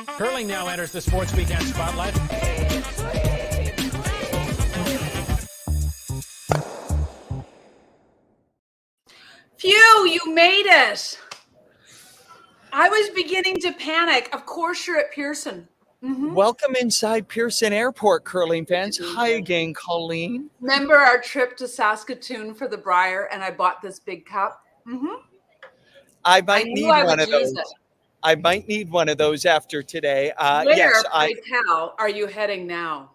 Curling now enters the Sports Weekend spotlight. Phew, you made it. I was beginning to panic. Of course you're at Pearson. Welcome inside Pearson Airport, curling fans. Hi again, Colleen. Remember our trip to Saskatoon for the Brier, and I bought this big cup? I might need I one would of those. use it. I might need one of those after today. Where, yes, pray tell, are you heading now?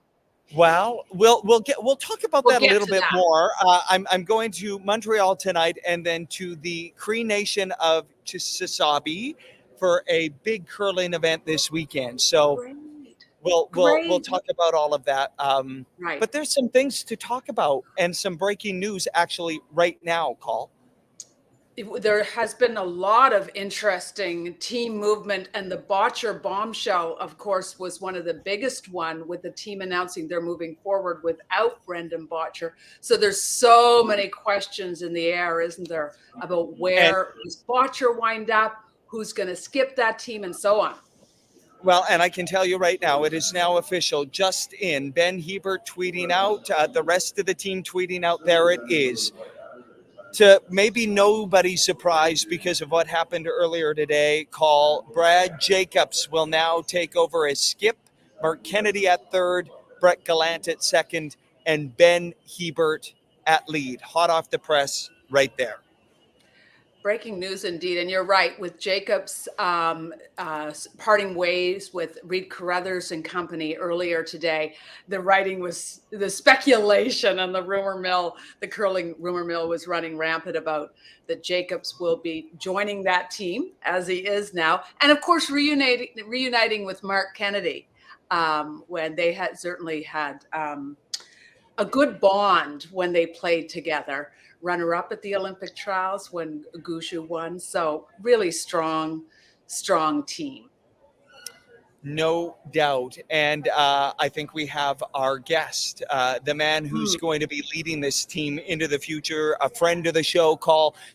Well, we'll talk about that a little bit more. I'm going to Montreal tonight, and then to the Cree Nation of Chissasabi for a big curling event this weekend. So Great. we'll talk about all of that. Right. But there's some things to talk about and some breaking news actually right now, Call. There has been a lot of interesting team movement, and the Bottcher bombshell, of course, was one of the biggest one, with the team announcing they're moving forward without Brendan Bottcher. So there's so many questions in the air, isn't there, about where does Bottcher wind up, who's going to skip that team, and so on. Well, and I can tell you right now, it is now official. Just in, Ben Hebert tweeting out, the rest of the team tweeting out, there it is. To maybe nobody's surprise because of what happened earlier today, Brad Jacobs will now take over as skip, Marc Kennedy at third, Brett Gallant at second, and Ben Hebert at lead. Hot off the press right there. Breaking news indeed. And you're right, with Jacobs parting ways with Reid Carruthers and company earlier today, the writing was, the speculation and the rumor mill, the curling rumor mill was running rampant about that Jacobs will be joining that team as he is now. And of course, reuniting with Marc Kennedy when they had certainly had a good bond when they played together. Runner-up at the Olympic trials when Gushue won. So really strong team. No doubt. And I think we have our guest, the man who's going to be leading this team into the future, a friend of the show,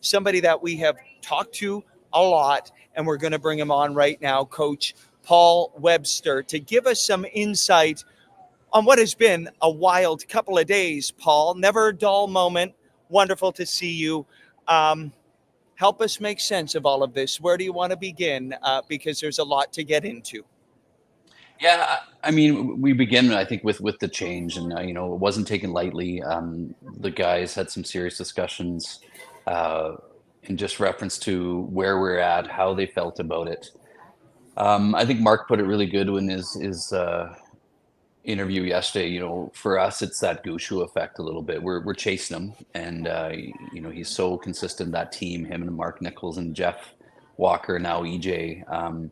somebody that we have talked to a lot, and we're going to bring him on right now, Coach Paul Webster, to give us some insight on what has been a wild couple of days, Paul. Never a dull moment. Wonderful to see you. Help us make sense of all of this. Where do you want to begin? Because there's a lot to get into. Yeah, I mean, we begin, I think, with the change, and it wasn't taken lightly. The guys had some serious discussions in just reference to where we're at, how they felt about it. I think Marc put it really good in his interview yesterday. For us, it's that Gushue effect a little bit. We're chasing him, and he's so consistent in that team, him and Mark Nichols and Jeff Walker, now EJ.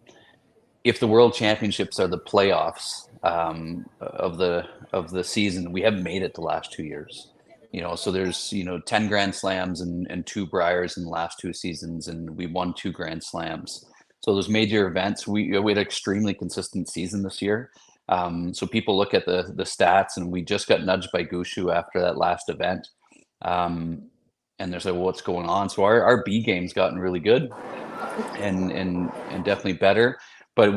If the World Championships are the playoffs of the season, we haven't made it the last 2 years. So there's 10 Grand Slams and 2 Briers in the last 2 seasons, and we won 2 Grand Slams. So those major events, we had an extremely consistent season this year. So people look at the stats, and we just got nudged by Gushue after that last event. And they're like, well, what's going on? So our B game's gotten really good and definitely better. But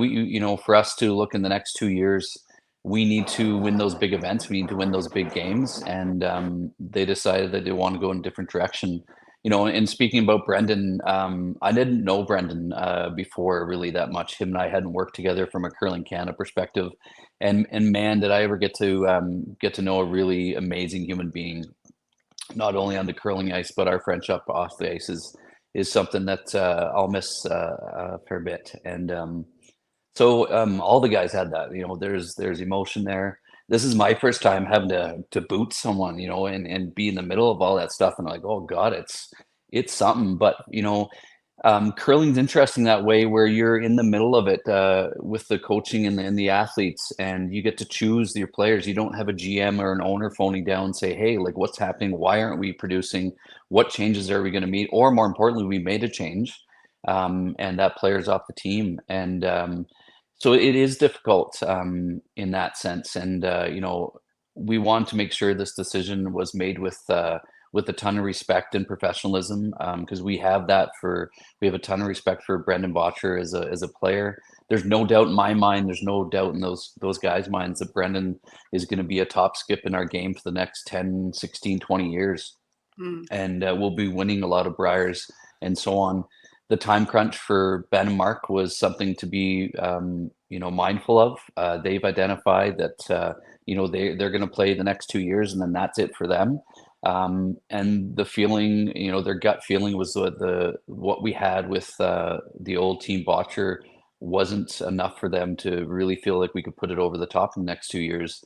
for us to look in the next 2 years, we need to win those big events. We need to win those big games. And they decided that they want to go in a different direction. And speaking about Brendan, I didn't know Brendan before really that much. Him and I hadn't worked together from a Curling Canada perspective, and man, did I ever get to know a really amazing human being, not only on the curling ice, but our friendship off the ice is something that I'll miss a fair bit. And so all the guys had that. There's emotion there. This is my first time having to boot someone, and be in the middle of all that stuff. And I'm like, oh God, it's something. But, curling's interesting that way, where you're in the middle of it with the coaching and the athletes, and you get to choose your players. You don't have a GM or an owner phoning down and say, hey, like, what's happening? Why aren't we producing? What changes are we going to meet? Or more importantly, we made a change and that player's off the team. And so it is difficult in that sense. And, we want to make sure this decision was made with a ton of respect and professionalism, because we have a ton of respect for Brendan Bottcher as a player, there's no doubt in my mind, there's no doubt in those guys' minds that Brendan is going to be a top skip in our game for the next 10, 16, 20 years. And we'll be winning a lot of Briars and so on. The time crunch for Ben and Marc was something to be, mindful of. They've identified that, they're going to play the next 2 years and then that's it for them. And the feeling, their gut feeling was what we had with the old Team Bottcher wasn't enough for them to really feel like we could put it over the top in the next 2 years.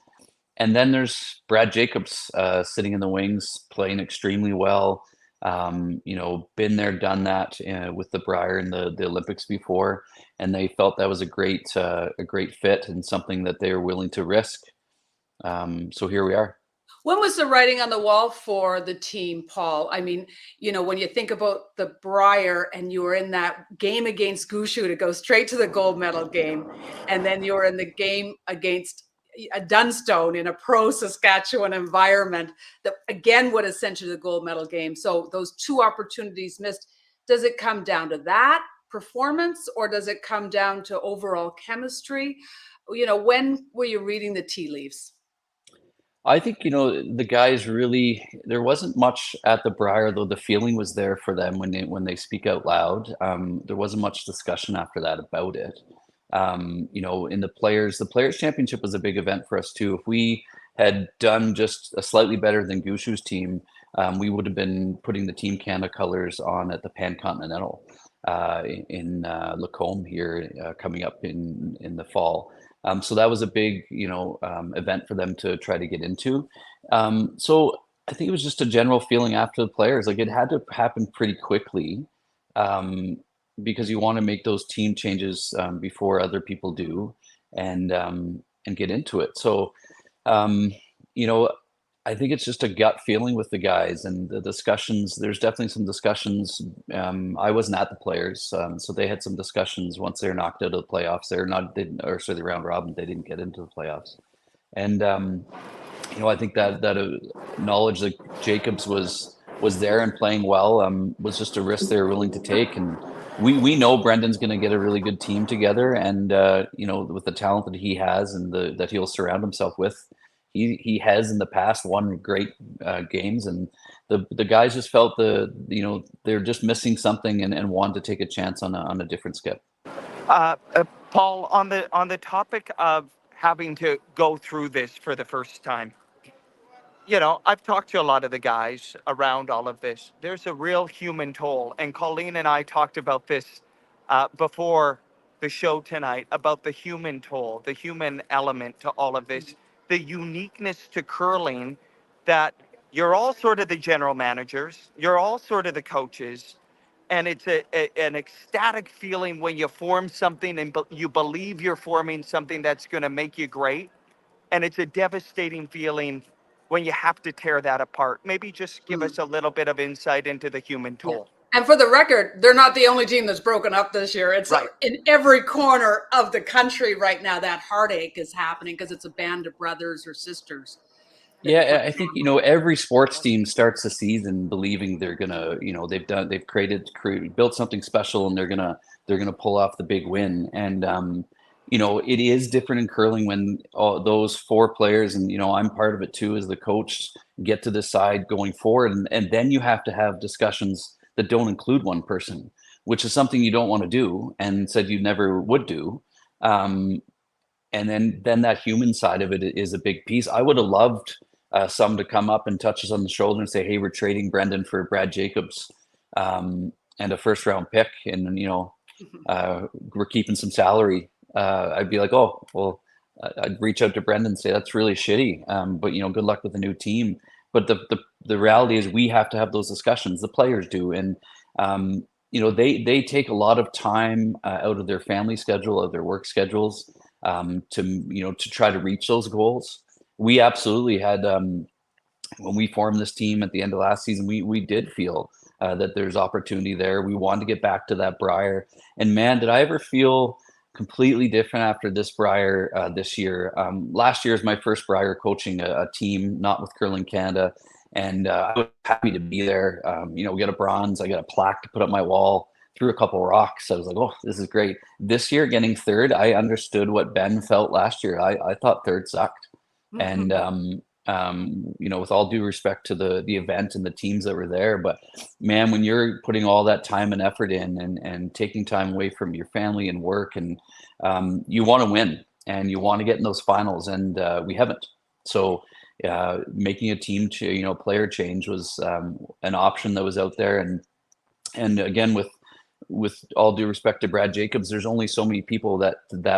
And then there's Brad Jacobs sitting in the wings, playing extremely well. Been there, done that with the Briar in the Olympics before, and they felt that was a great fit and something that they were willing to risk. So here we are. When was the writing on the wall for the team, Paul? I mean, when you think about the Briar and you were in that game against Gushue to go straight to the gold medal game, and then you were in the game against a Dunstone in a pro Saskatchewan environment that again would have sent you to the gold medal game. So those two opportunities missed. Does it come down to that performance, or does it come down to overall chemistry? When were you reading the tea leaves? I think, the guys really, there wasn't much at the Briar, though the feeling was there for them when they speak out loud. There wasn't much discussion after that about it. In the Players Championship was a big event for us too. If we had done just a slightly better than Gushue's team, we would have been putting the Team Canada colors on at the Pan-Continental in Lacombe here coming up in the fall. So that was a big, event for them to try to get into. So I think it was just a general feeling after the Players, like it had to happen pretty quickly. Because you want to make those team changes before other people do, and get into it. So, I think it's just a gut feeling with the guys and the discussions. There's definitely some discussions. I wasn't at the Players, so they had some discussions once they were knocked out of the playoffs. The round robin, they didn't get into the playoffs, and I think that knowledge that Jacobs was there and playing well was just a risk they were willing to take. And we know Brendan's going to get a really good team together, and with the talent that he has and that he'll surround himself with, he has in the past won great games, and the guys just felt they're just missing something and wanted to take a chance on a different skip. Paul, on the topic of having to go through this for the first time. I've talked to a lot of the guys around all of this. There's a real human toll. And Colleen and I talked about this before the show tonight, about the human toll, the human element to all of this, the uniqueness to curling, that you're all sort of the general managers, you're all sort of the coaches, and it's an ecstatic feeling when you form something and you believe you're forming something that's going to make you great. And it's a devastating feeling when you have to tear that apart. Maybe just give us a little bit of insight into the human toll. Yeah. And for the record, they're not the only team that's broken up this year. It's right. In every corner of the country right now, that heartache is happening because it's a band of brothers or sisters. Yeah, I think, every sports team starts the season believing they're gonna, they've built something special, and they're gonna pull off the big win. And it is different in curling when those four players, and I'm part of it too as the coach, get to decide going forward, and then you have to have discussions that don't include one person, which is something you don't want to do and said you never would do. And then that human side of it is a big piece. I would have loved some to come up and touch us on the shoulder and say, hey, we're trading Brendan for Brad Jacobs and a first round pick, and we're keeping some salary. I'd be like, oh, well, I'd reach out to Brendan and say, that's really shitty. But good luck with the new team. But the reality is we have to have those discussions. The players do. And, they take a lot of time out of their family schedule, of their work schedules to try to reach those goals. We absolutely had, when we formed this team at the end of last season, we did feel that there's opportunity there. We wanted to get back to that Briar. And man, did I ever feel completely different after this Briar this year. Last year is my first Briar coaching a team, not with Curling Canada, and I was happy to be there. We got a bronze, I got a plaque to put up my wall. threw a couple rocks. I was like, oh, this is great. This year, getting third, I understood what Ben felt last year. I thought third sucked. And, with all due respect to the event and the teams that were there, but man, when you're putting all that time and effort in and taking time away from your family and work, and you want to win and you want to get in those finals, and we haven't. So making a team player change was an option that was out there. And again, with all due respect to Brad Jacobs, there's only so many people that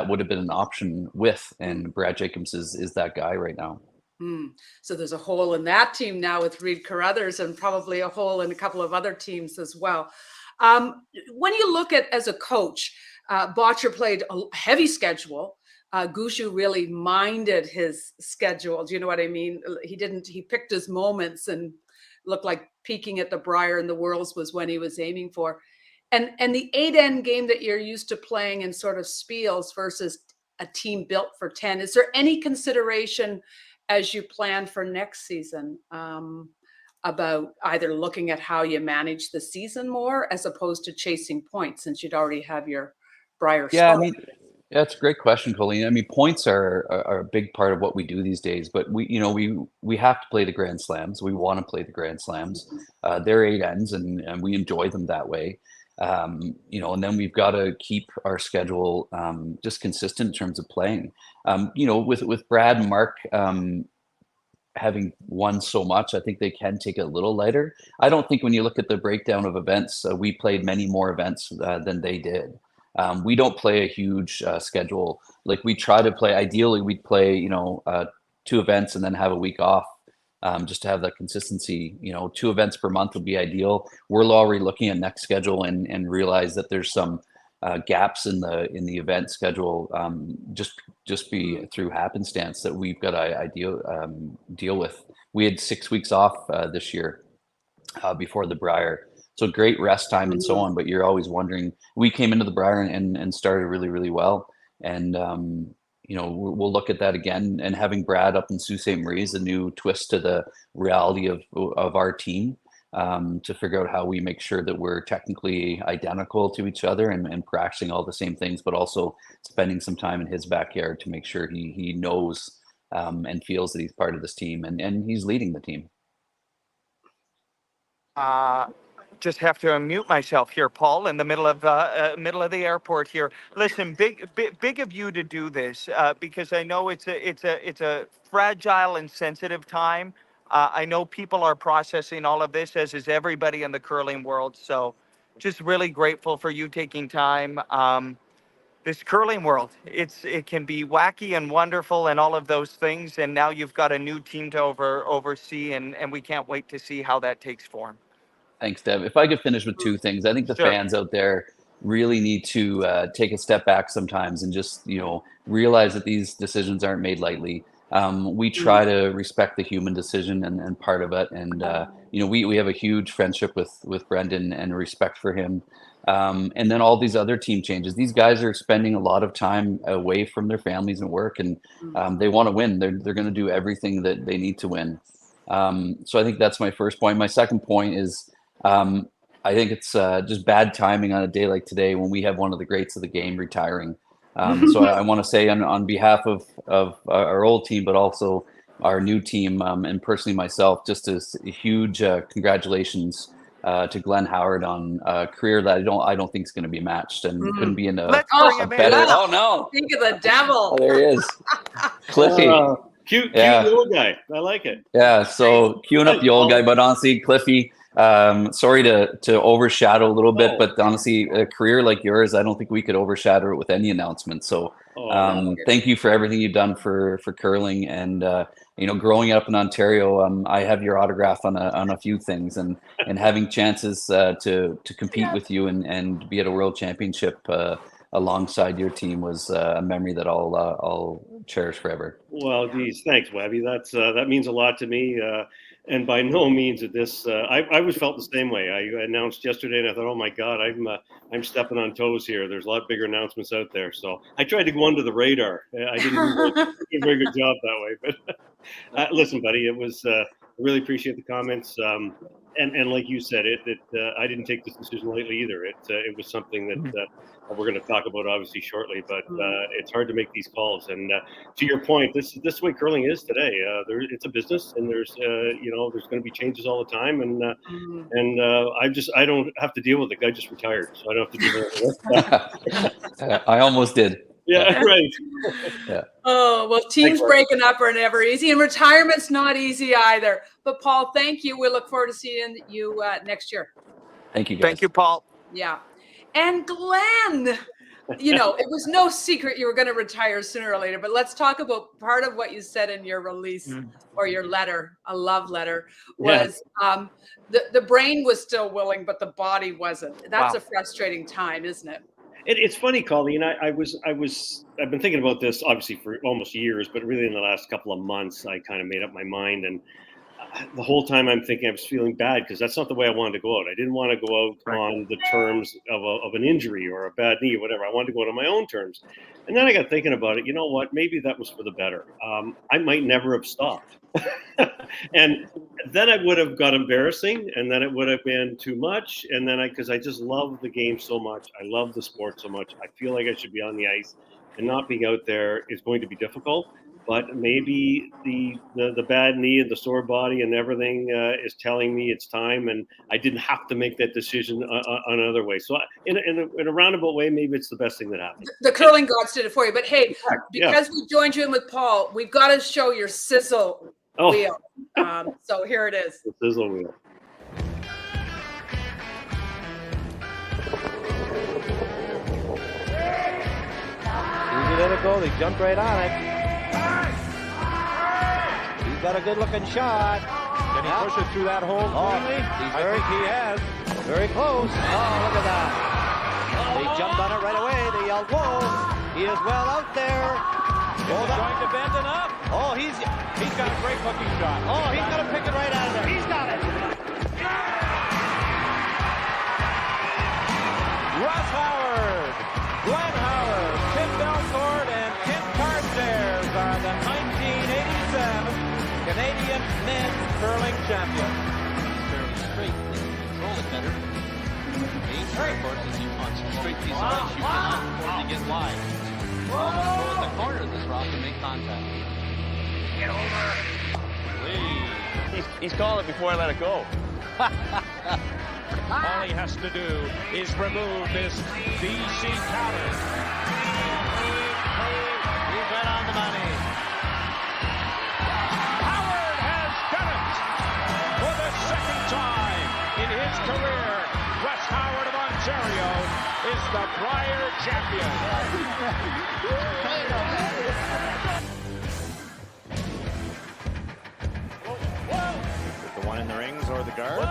would have been an option with, and Brad Jacobs is that guy right now. So there's a hole in that team now with Reid Carruthers, and probably a hole in a couple of other teams as well. When you look at, as a coach, Bottcher played a heavy schedule. Gushu really minded his schedule. Do you know what I mean? He picked his moments and looked like peaking at the Brier and the Worlds was when he was aiming for. And the 8N game that you're used to playing in sort of spiels versus a team built for 10, is there any consideration as you plan for next season about either looking at how you manage the season more as opposed to chasing points, since you'd already have your Brier Yeah, spot? that's a great question, Colleen. I mean, points are a big part of what we do these days, but we have to play the Grand Slams. We want to play the Grand Slams. They're 8Ns, and we enjoy them that way. And then we've got to keep our schedule just consistent in terms of playing. With Brad and Marc having won so much, I think they can take it a little lighter. I don't think when you look at the breakdown of events, we played many more events than they did. We don't play a huge schedule. Like, we try to play, ideally we'd play, 2 events and then have a week off, just to have that consistency. 2 events per month would be ideal. We're already looking at next schedule and realize that there's some gaps in the event schedule, just be through happenstance that we've got to deal with. We had 6 weeks off this year before the Brier. So great rest time and so on, but you're always wondering. We came into the Brier and started really, really well. And, we'll look at that again. And having Brad up in Sault Ste. Marie is a new twist to the reality of our team, to figure out how we make sure that we're technically identical to each other and practicing all the same things, but also spending some time in his backyard to make sure he knows and feels that he's part of this team, and he's leading the team. Just have to unmute myself here, Paul, in the middle of the airport here. Listen, big of you to do this, because I know it's a fragile and sensitive time. I know people are processing all of this, as is everybody in the curling world. So, just really grateful for you taking time. This curling world, it can be wacky and wonderful and all of those things. And now you've got a new team to oversee, and we can't wait to see how that takes form. Thanks, Deb. If I could finish with 2 things, I think the fans out there really need to take a step back sometimes and just, realize that these decisions aren't made lightly. We try to respect the human decision and part of it. And, we have a huge friendship with Brendan and respect for him. And then all these other team changes. These guys are spending a lot of time away from their families and work, and they want to win. They're going to do everything that they need to win. So I think that's my first point. My second point is, I think it's just bad timing on a day like today when we have one of the greats of the game retiring. So I want to say on behalf of our old team, but also our new team, and personally myself, just a huge congratulations to Glenn Howard on a career that I don't think is going to be matched, and couldn't be in a better. Oh no! Think of the devil. Oh, there he is, Cliffy. Cute little guy. I like it. Yeah. So queuing up the old guy, but honestly, Cliffy. Sorry to overshadow a little bit, but honestly, a career like yours, I don't think we could overshadow it with any announcement. So, thank you for everything you've done for curling, and growing up in Ontario, I have your autograph on a few things, and having chances to compete with you and be at a world championship alongside your team was a memory that I'll cherish forever. Well, geez, thanks, Webby. That means a lot to me. And by no means at this, I was felt the same way. I announced yesterday, and I thought, oh my God, I'm stepping on toes here. There's a lot bigger announcements out there. So I tried to go under the radar. I didn't do a very good job that way. But listen, buddy, it was. I really appreciate the comments. and like you said, I didn't take this decision lightly either. It was something that we're going to talk about obviously shortly, but it's hard to make these calls. And to your point, this is the way curling is today. It's a business, and there's there's going to be changes all the time, and I don't have to deal with it. I just retired, so I don't have to deal with it. I almost did. Yeah, right. Yeah. Oh, well, teams breaking up are never easy, and retirement's not easy either. But Paul, thank you. We look forward to seeing you next year. Thank you, guys. Thank you, Paul. Yeah. And Glenn, it was no secret you were going to retire sooner or later, but let's talk about part of what you said in your release or your letter, a love letter, was the brain was still willing, but the body wasn't. That's a frustrating time, isn't it? It's funny, Colleen. I've been thinking about this obviously for almost years, but really in the last couple of months, I kind of made up my mind. And the whole time I'm thinking I was feeling bad because that's not the way I wanted to go out. I didn't want to go out on the terms of an injury or a bad knee or whatever. I wanted to go out on my own terms. And then I got thinking about it. You know what? Maybe that was for the better. I might never have stopped. And then it would have got embarrassing, and then it would have been too much. And then because I just love the game so much. I love the sport so much. I feel like I should be on the ice, and not being out there is going to be difficult. But maybe the bad knee and the sore body and everything is telling me it's time, and I didn't have to make that decision another way. So in a roundabout way, maybe it's the best thing that happened. The curling gods did it for you. But hey, because we joined you in with Paul, we've got to show your sizzle wheel. So here it is. The sizzle wheel. Easy let it go. They jumped right on it. He's got a good-looking shot. Can he push it through that hole? I think he has. Very close. Oh, look at that. They jumped on it right away. They yelled, whoa. He is well out there. Is he going to bend it up? Oh, he's got a great looking shot. Oh, he's going to pick it right out of there. He's got it. Russ Howard, Glenn Howard, Tim Belcourt, and Team Carruthers are the 1987 Canadian men's curling champions. Fairly straight. They can control it better. Danger, of course, is on some straight piece of ice, you cannot afford to get wide. Almost go in the corner of this rock and make contact. Get over. He's calling it before I let it go. All he has to do is remove this BC counter. He's right on the money. Howard has done it for the second time in his career. Russ Howard of Ontario is the Brier champion. The one in the rings or the guard?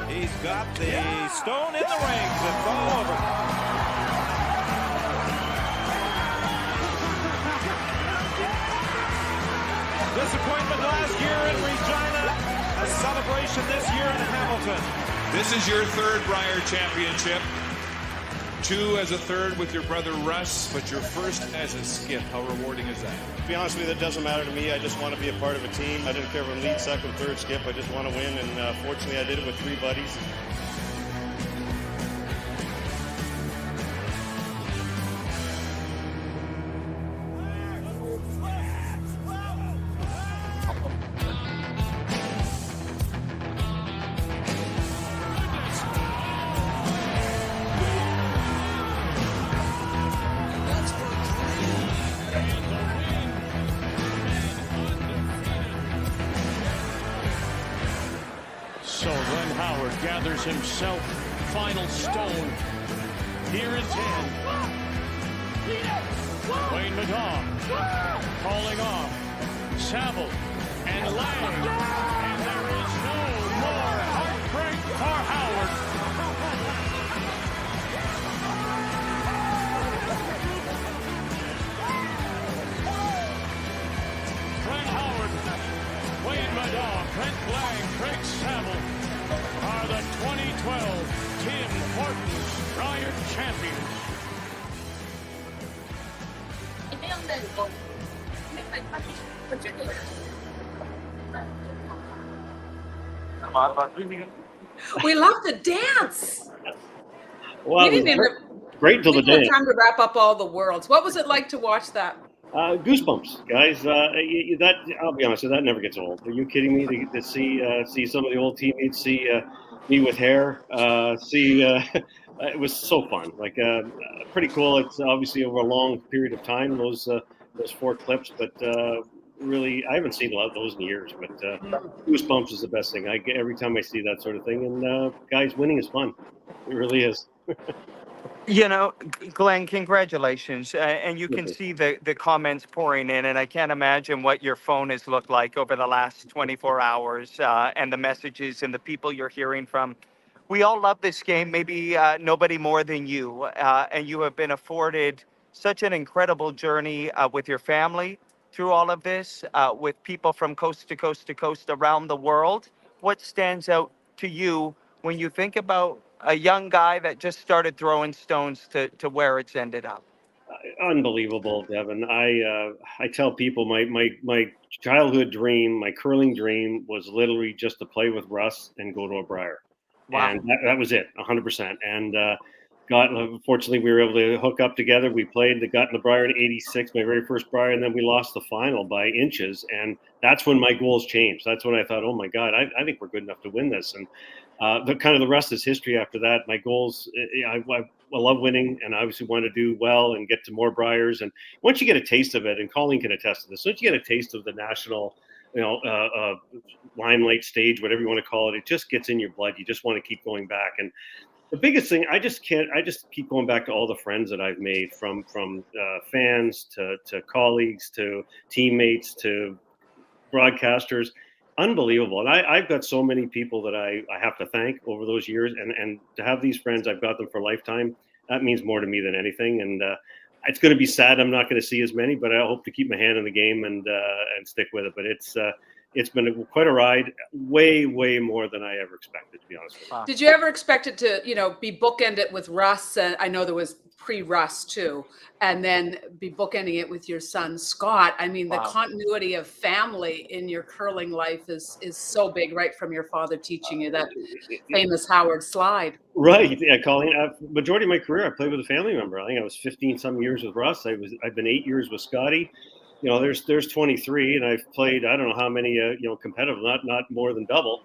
He's got the stone in the rings. It's all over. Disappointment last year in Regina. A celebration this year in Hamilton. This is your third Brier championship. 2 as a third with your brother Russ, but your first as a skip. How rewarding is that? To be honest with you, that doesn't matter to me. I just want to be a part of a team. I didn't care if I'm lead, second, third skip. I just want to win, and fortunately I did it with 3 buddies. So Glenn Howard gathers himself final stone here in 10. Wayne Madog calling off Saville and Lang. And there is no more heartbreak for Howard. Glenn Howard, Wayne Madog, Brent Lang, Craig Saville are the 2012 Tim Hortons Brier champions. We love to dance. Well, We it was didn't even great until we the didn't dance. have time to wrap up all the worlds. What was it like to watch that? Goosebumps, guys. That I'll be honest, that never gets old. Are you kidding me? To see some of the old teammates, see me with hair, see it was so fun. Like pretty cool. It's obviously over a long period of time. Those 4 clips, but really, I haven't seen a lot of those in years. But Goosebumps is the best thing. I get every time I see that sort of thing. And guys, winning is fun. It really is. You know, Glenn, congratulations. And you can see the comments pouring in, and I can't imagine what your phone has looked like over the last 24 hours and the messages and the people you're hearing from. We all love this game, maybe nobody more than you. And you have been afforded such an incredible journey with your family through all of this, with people from coast to coast to coast around the world. What stands out to you when you think about a young guy that just started throwing stones to where it's ended up? Unbelievable, Devin. I tell people my childhood dream, my curling dream, was literally just to play with Russ and go to a Brier, and that was it, 100%. And fortunately, we were able to hook up together. We played, got in the Brier in '86, my very first Brier, and then we lost the final by inches. And that's when my goals changed. That's when I thought, oh my God, I think we're good enough to win this. And the rest is history after that. My goals, I love winning, and I obviously want to do well and get to more Briers. And once you get a taste of it, and Colleen can attest to this, once you get a taste of the national, limelight stage, whatever you want to call it, it just gets in your blood. You just want to keep going back. And the biggest thing, I just keep going back to all the friends that I've made from fans to colleagues to teammates to broadcasters. Unbelievable. And I've got so many people that I have to thank over those years, and to have these friends, I've got them for a lifetime. That means more to me than anything. And it's going to be sad I'm not going to see as many, but I hope to keep my hand in the game and stick with it. But it's been quite a ride, way more than I ever expected, to be honest with you. Did you ever expect it to, be bookended with Russ? And I know there was pre-Russ too, and then be bookending it with your son Scott. I mean, the continuity of family in your curling life is so big, right from your father teaching you that famous Howard slide. Right, yeah, Colleen. Majority of my career, I played with a family member. I think I was 15 some years with Russ. I've been 8 years with Scotty. There's 23, and I've played I don't know how many competitive, not more than double.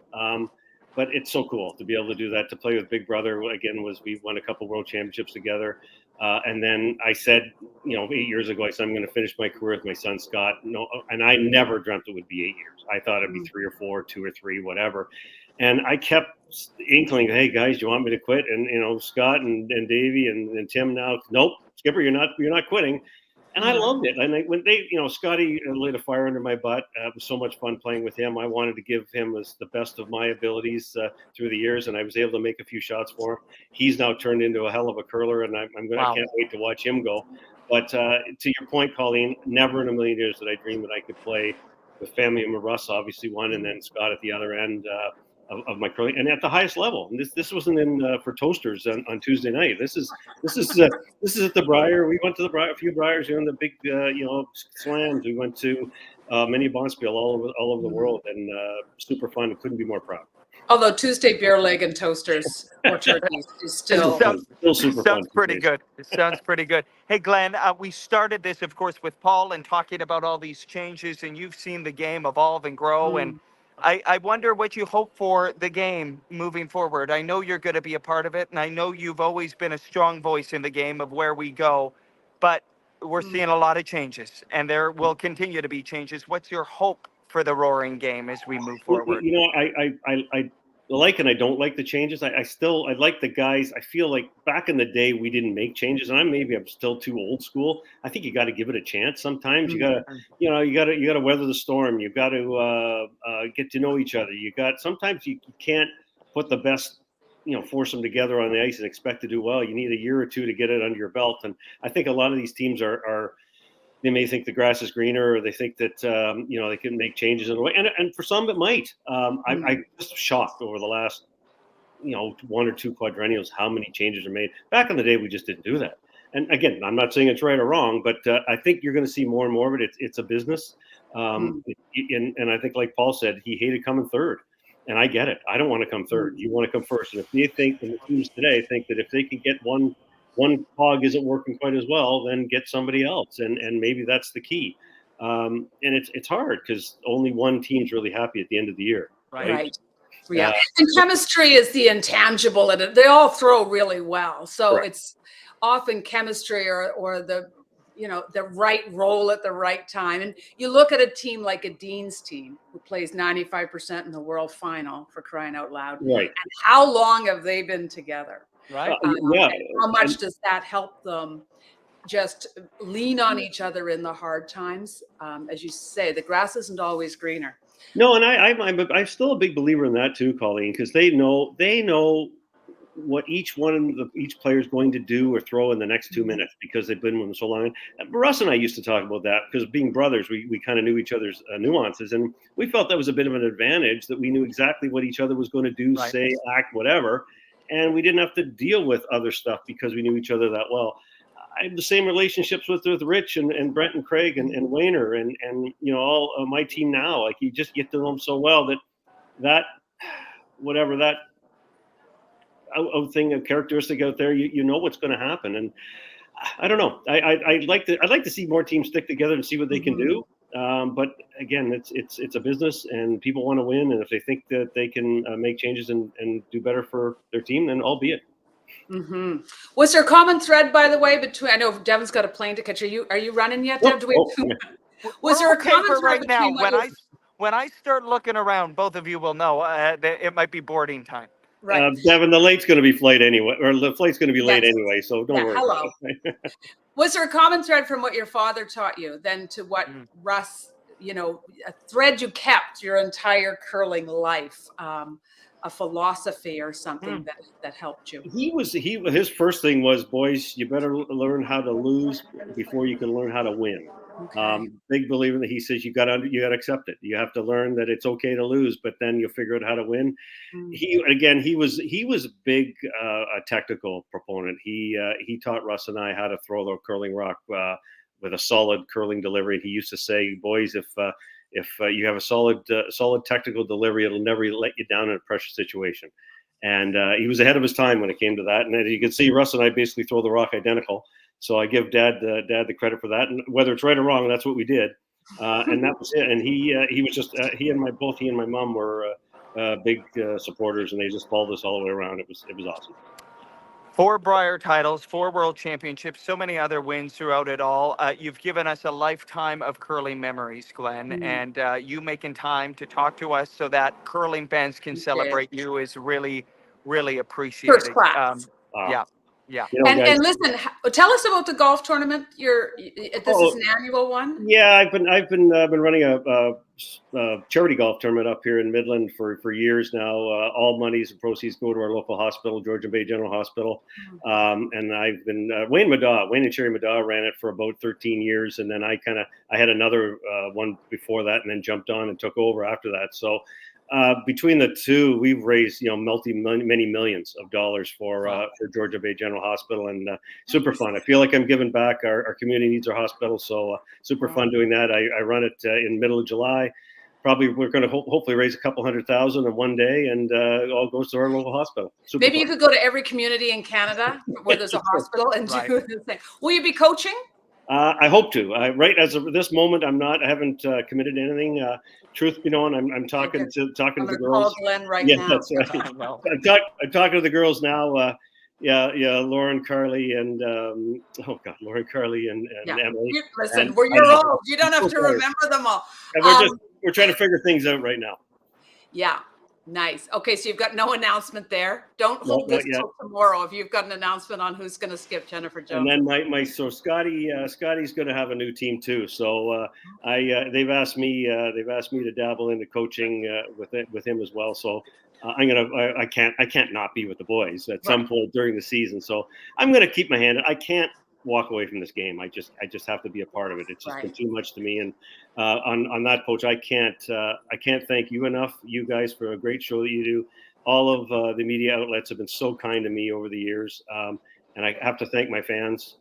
But it's so cool to be able to do that. To play with Big Brother again we won a couple world championships together, and then I said 8 years ago I said I'm going to finish my career with my son Scott. No, and I never dreamt it would be 8 years. I thought it'd be 3 or 4, 2 or 3, whatever. And I kept inkling, hey guys, do you want me to quit? And Scott and Davey and Tim now, nope, Skipper, you're not quitting. And I loved it. And when Scotty lit a fire under my butt. It was so much fun playing with him. I wanted to give him the best of my abilities through the years, and I was able to make a few shots for him. He's now turned into a hell of a curler, and I can't wait to watch him go. But to your point, Colleen, never in a million years did I dream that I could play with family member Russ, obviously one, and then Scott at the other end of my curling, and at the highest level. And this wasn't in for Toasters on Tuesday night. This is at the Brier. We went to the Brier, a few Briers in the big slams. We went to many Bonspiel all over the world, and super fun. Couldn't be more proud. Although Tuesday beer leg and toasters or turkeys is still super fun. Sounds pretty good. It sounds pretty good. Hey, Glenn, we started this, of course, with Paul and talking about all these changes, and you've seen the game evolve and grow. And I wonder what you hope for the game moving forward. I know you're going to be a part of it, and I know you've always been a strong voice in the game of where we go, but we're seeing a lot of changes, and there will continue to be changes. What's your hope for the Roaring game as we move forward? I like and I don't like the changes. I like the guys. I feel like back in the day we didn't make changes, and I'm still too old school. I think you got to give it a chance. Sometimes you got to weather the storm. You got to get to know each other. Sometimes you can't put the best, force them together on the ice and expect to do well. You need a year or two to get it under your belt. And I think a lot of these teams are they may think the grass is greener, or they think that they can make changes in a way, and for some it might. I'm just shocked over the last 1 or 2 quadrennials how many changes are made. Back in the day, we just didn't do that. And again, I'm not saying it's right or wrong, but I think you're going to see more and more of it. It's a business, and I think, like Paul said, he hated coming third. And I get it. I don't want to come third. You want to come first. And if they think, and the teams today think that if they can get one cog isn't working quite as well, then get somebody else. And maybe that's the key. And it's hard because only one team's really happy at the end of the year. Right. Yeah. And chemistry is the intangible, and they all throw really well. So it's often chemistry or the, the right role at the right time. And you look at a team like a Dean's team who plays 95% in the world final, for crying out loud. Right. And how long have they been together? Right. Yeah. How much does that help them just lean on each other in the hard times? As you say, the grass isn't always greener. No, and I'm still a big believer in that too, Colleen, because they know what each player is going to do or throw in the next 2 minutes because they've been with them so long. And Russ and I used to talk about that because being brothers, we kind of knew each other's nuances, and we felt that was a bit of an advantage that we knew exactly what each other was going to do, say, act, whatever, and we didn't have to deal with other stuff because we knew each other that well. I have the same relationships with Rich and Brent and Craig and Wayner and all my team now. Like you just get to know them so well that whatever that thing, a characteristic out there, you know what's going to happen. And I don't know. I'd like to see more teams stick together and see what they can do. But again, it's a business and people want to win. And if they think that they can make changes and do better for their team, then albeit. Mm-hmm. Was there a common thread, by the way, between? I know Devin's got a plane to catch. Are you running yet, Dev? Was there a common thread right now? between When I start looking around, both of you will know it might be boarding time. Right, Devin, the flight's going to be late anyway, or the flight's going to be late anyway, so don't worry. Hello. Was there a common thread from what your father taught you then to what Russ? A thread you kept your entire curling life. A philosophy or something that helped you. His first thing was, boys, you better learn how to lose before you can learn how to win. Okay. Big believer that he says you got to accept it. You have to learn that it's okay to lose, but then you'll figure out how to win. He was a big a technical proponent. He taught Russ and I how to throw the curling rock with a solid curling delivery. He used to say, boys, if you have a solid technical delivery, it'll never let you down in a pressure situation. And he was ahead of his time when it came to that. And as you can see, Russ and I basically throw the rock identical. So I give Dad the credit for that. And whether it's right or wrong, that's what we did. And that was it. And he was just he and my mom were big supporters, and they just followed us all the way around. It was awesome. 4 Brier titles, 4 world championships, so many other wins throughout it all. You've given us a lifetime of curling memories, Glenn, and you making time to talk to us so that curling fans can celebrate you is really, really appreciated. First class. Yeah. And listen, tell us about the golf tournament. This is an annual one. Yeah, I've been running a charity golf tournament up here in Midland for years now. All monies and proceeds go to our local hospital, Georgian Bay General Hospital. And I've been Wayne and Sherry Madaw ran it for about 13 years, and then I had another one before that, and then jumped on and took over after that. So. Between the two, we've raised many millions of dollars for Georgia Bay General Hospital, and super fun. I feel like I'm giving back. Our community needs our hospital, so super fun doing that. I run it in middle of July. Probably we're going to hopefully raise a couple $100,000 in one day, and it all goes to our local hospital. Super Maybe fun. You could go to every community in Canada where there's a hospital and do the thing. Will you be coaching? I hope to. Right as of this moment, I'm not. I haven't committed to anything. Truth be known, I'm talking to the girls. Call Glenn right Yeah, now. that's right. I'm talking to the girls now. Lauren, Carly, and Lauren, Carly, and Emily. Listen, you're old. You don't have to remember them all. And we're trying to figure things out right now. Yeah. Nice. Okay, so you've got no announcement there. Don't hold this till tomorrow if you've got an announcement on who's going to skip Jennifer Jones. And then Scotty's going to have a new team too. So they've asked me to dabble into coaching with him as well. So I can't not be with the boys at some point during the season. So I'm going to keep my hand. I can't walk away from this game. I just have to be a part of it. It's just been too much to me. And on that, Coach, I can't thank you enough, you guys, for a great show that you do. All of the media outlets have been so kind to me over the years, and I have to thank my fans.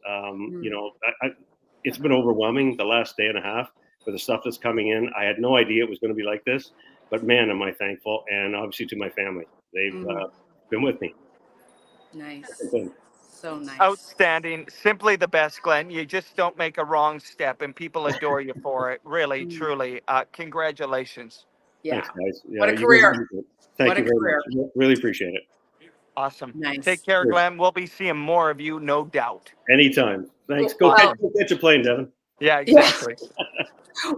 It's been overwhelming the last day and a half for the stuff that's coming in. I had no idea it was going to be like this, but man, am I thankful. And obviously to my family. They've been with me. Nice. So nice. Outstanding. Simply the best, Glenn. You just don't make a wrong step, and people adore you for it. Really, truly. Congratulations. Yeah. Thanks, guys. Yeah, What a career. Thank you very much. Really appreciate it. Awesome. Nice. Take care, Glenn. We'll be seeing more of you, no doubt. Anytime. Thanks. Well, Go catch a plane, Devin. Yeah, exactly.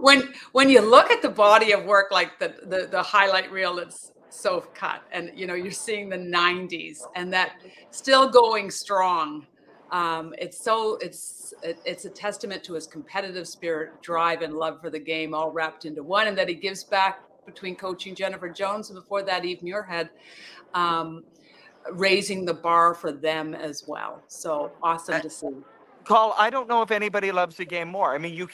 When you look at the body of work, like the highlight reel, it's so cut, and you're seeing the 90s and that still going strong. It's a testament to his competitive spirit, drive, and love for the game, all wrapped into one, and that he gives back between coaching Jennifer Jones and before that Eve Muirhead, raising the bar for them as well. So awesome to see. Paul, I don't know if anybody loves the game more. I mean, you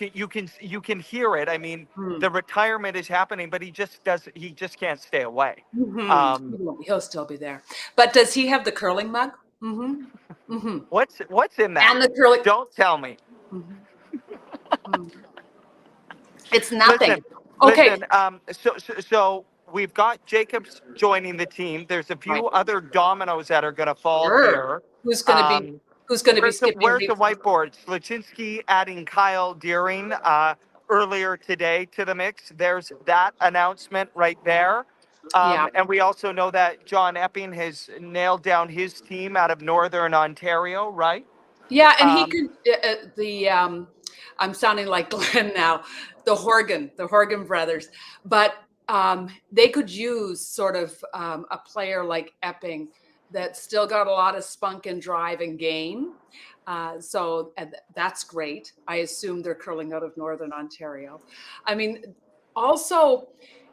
can hear it. I mean, the retirement is happening, but he just can't stay away. He'll still be there. But does he have the curling mug? What's in that? And the curling. Don't tell me. It's nothing. Okay. Listen, so we've got Jacobs joining the team. There's a few other dominoes that are going to fall here. Who's going to be skipping? Where's the whiteboard? Slaczynski adding Kyle Deering earlier today to the mix. There's that announcement right there. And we also know that John Epping has nailed down his team out of Northern Ontario, right? Yeah, and he could I'm sounding like Glenn now, the Horgan brothers, but they could use sort of a player like Epping that still got a lot of spunk and drive and game. So that's great. I assume they're curling out of Northern Ontario. I mean, also,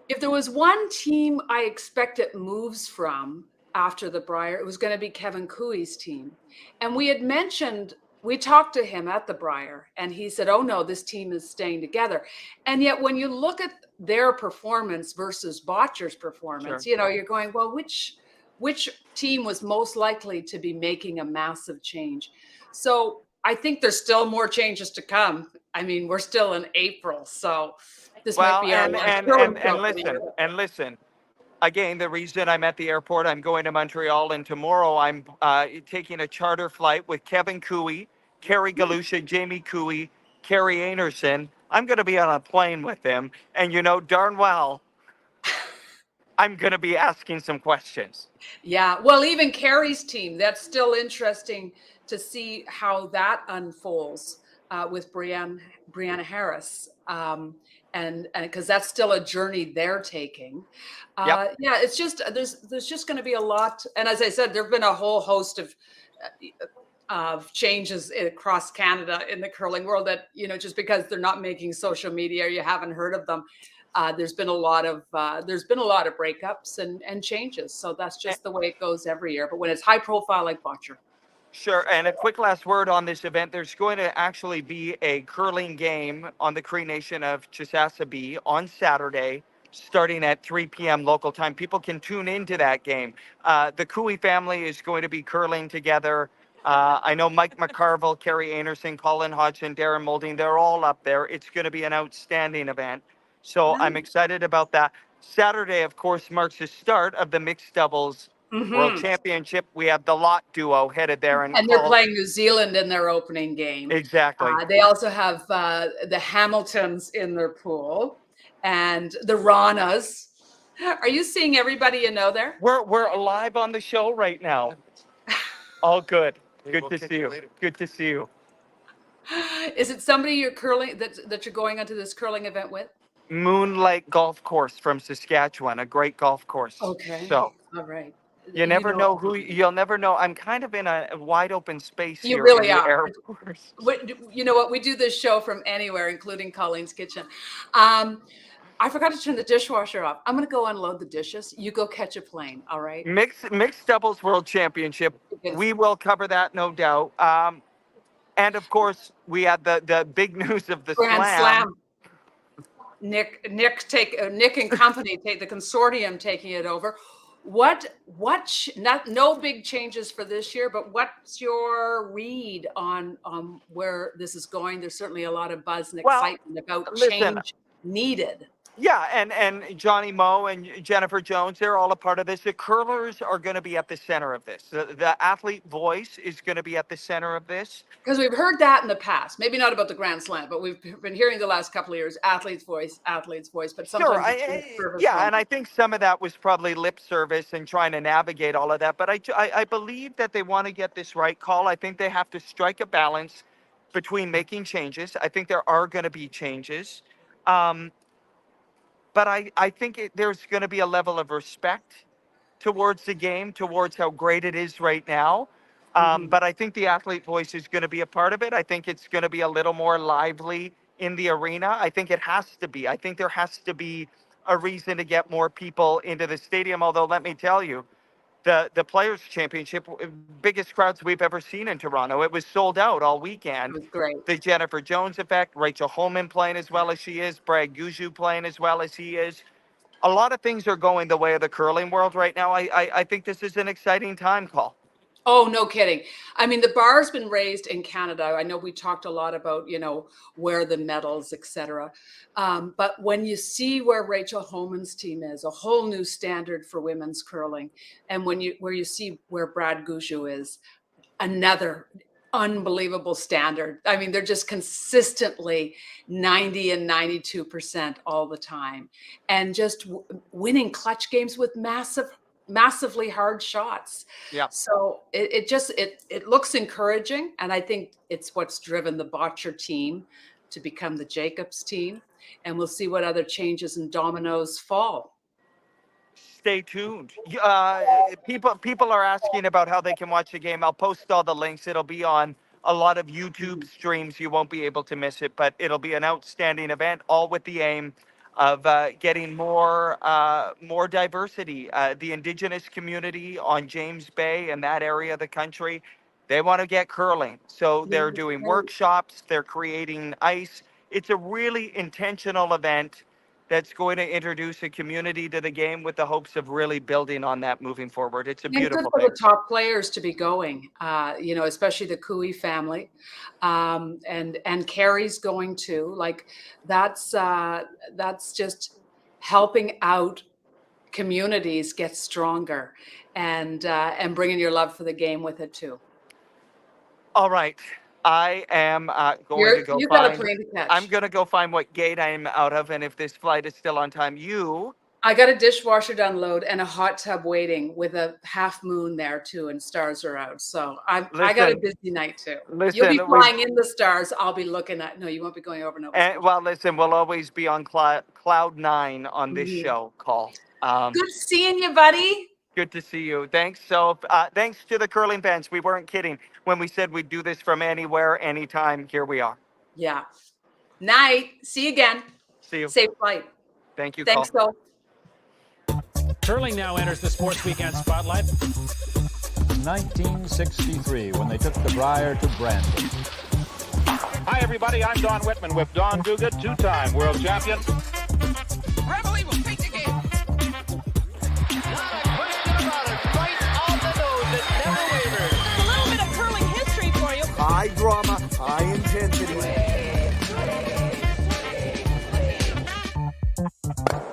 if there was one team I expected moves from after the Brier, it was going to be Kevin Cooey's team. And we talked to him at the Brier, and he said, oh no, this team is staying together. And yet when you look at their performance versus Bottcher's performance, you're going, well, which team was most likely to be making a massive change? So I think there's still more changes to come. I mean, we're still in April, so this might be and listen. Again, the reason I'm at the airport, I'm going to Montreal, and tomorrow I'm taking a charter flight with Kevin Cooey, Kerry Galusha, Jamie Cooey, Kerry Anderson. I'm going to be on a plane with them, and darn well, I'm going to be asking some questions. Yeah, well, even Kerry's team, that's still interesting to see how that unfolds with Brianna Harris. And because that's still a journey they're taking. Yeah, it's just there's just going to be a lot. And as I said, there've been a whole host of changes across Canada in the curling world that just because they're not making social media or you haven't heard of them, there's been a lot of breakups and changes. So that's just the way it goes every year. But when it's high profile like Bottcher. Sure. And a quick last word on this event. There's going to actually be a curling game on the Cree Nation of Chisasa on Saturday, starting at 3 p.m. local time. People can tune into that game. The Cooey family is going to be curling together. I know Mike McCarville, Kerry Anderson, Colin Hodgson, Darren Moulding, they're all up there. It's going to be an outstanding event. So I'm excited about that. Saturday, of course, marks the start of the mixed doubles World Championship. We have the Lot duo headed there. And they're playing New Zealand in their opening game. Exactly. They also have the Hamiltons in their pool and the Ranas. Are you seeing everybody you know there? We're live on the show right now. All good. Good to see you. Good to see you. Is it somebody you're curling that you're going onto this curling event with? Moonlight Golf Course from Saskatchewan, a great golf course. Okay. So, all right. You'll never know. I'm kind of in a wide open space here. You really in the are. airport. You know what? We do this show from anywhere, including Colleen's kitchen. I forgot to turn the dishwasher off. I'm going to go unload the dishes. You go catch a plane. All right. Mixed doubles world championship. We will cover that, no doubt. And of course, we had the big news of the Grand Slam. Nick and company take the consortium taking it over. No big changes for this year, but what's your read on where this is going? There's certainly a lot of buzz and excitement about change needed. Yeah, and Johnny Moe and Jennifer Jones, they're all a part of this. The curlers are going to be at the center of this. The athlete voice is going to be at the center of this. Because we've heard that in the past, maybe not about the Grand Slam, but we've been hearing the last couple of years, athlete's voice, but sometimes And I think some of that was probably lip service and trying to navigate all of that. But I believe that they want to get this right call. I think they have to strike a balance between making changes. I think there are going to be changes. But I think there's going to be a level of respect towards the game, towards how great it is right now. But I think the athlete voice is going to be a part of it. I think it's going to be a little more lively in the arena. I think it has to be. I think there has to be a reason to get more people into the stadium. Although, let me tell you, the Players' Championship, biggest crowds we've ever seen in Toronto. It was sold out all weekend. It was great. The Jennifer Jones effect, Rachel Holman playing as well as she is, Brad Gujou playing as well as he is. A lot of things are going the way of the curling world right now. I think this is an exciting time, Paul. Oh, no kidding. I mean, the bar's been raised in Canada. I know we talked a lot about, where the medals, et cetera. But when you see where Rachel Holman's team is, a whole new standard for women's curling, and where you see where Brad Gujou is, another unbelievable standard. I mean, they're just consistently 90 and 92% all the time, and just winning clutch games with massively hard shots. Yeah. So it looks encouraging, and I think it's what's driven the Bottcher team to become the Jacobs team, and we'll see what other changes and dominoes fall. Stay tuned. People are asking about how they can watch the game. I'll post all the links. It'll be on a lot of YouTube streams. You won't be able to miss it, but it'll be an outstanding event, all with the aim of getting more diversity. The Indigenous community on James Bay and that area of the country, they want to get curling. So they're doing workshops. They're creating ice. It's a really intentional event that's going to introduce a community to the game with the hopes of really building on that moving forward. It's a beautiful good for thing. the top players to be going, especially the Cooey family, and Carrie's going too. Like that's just helping out communities get stronger, and bringing your love for the game with it too. All right. I am going to go you find. Got a plane to catch. I'm going to go find what gate I'm out of, and if this flight is still on time. I got a dishwasher to unload and a hot tub waiting with a half moon there too, and stars are out. So I got a busy night too. You'll be flying in the stars. I'll be looking at. No, you won't be going over Nova Scotia. Well, listen, we'll always be on cloud 9 on this show, Paul. Good seeing you, buddy. Good to see you. Thanks. So thanks to the curling fans. We weren't kidding when we said we'd do this from anywhere, anytime. Here we are. Yeah. Night. See you again. See you. Safe flight. Thank you. Thanks, Cole. Curling now enters the Sports Weekend spotlight. 1963, when they took the Brier to Brandon. Hi, everybody. I'm Don Whitman with Don Duguid, two-time world champion.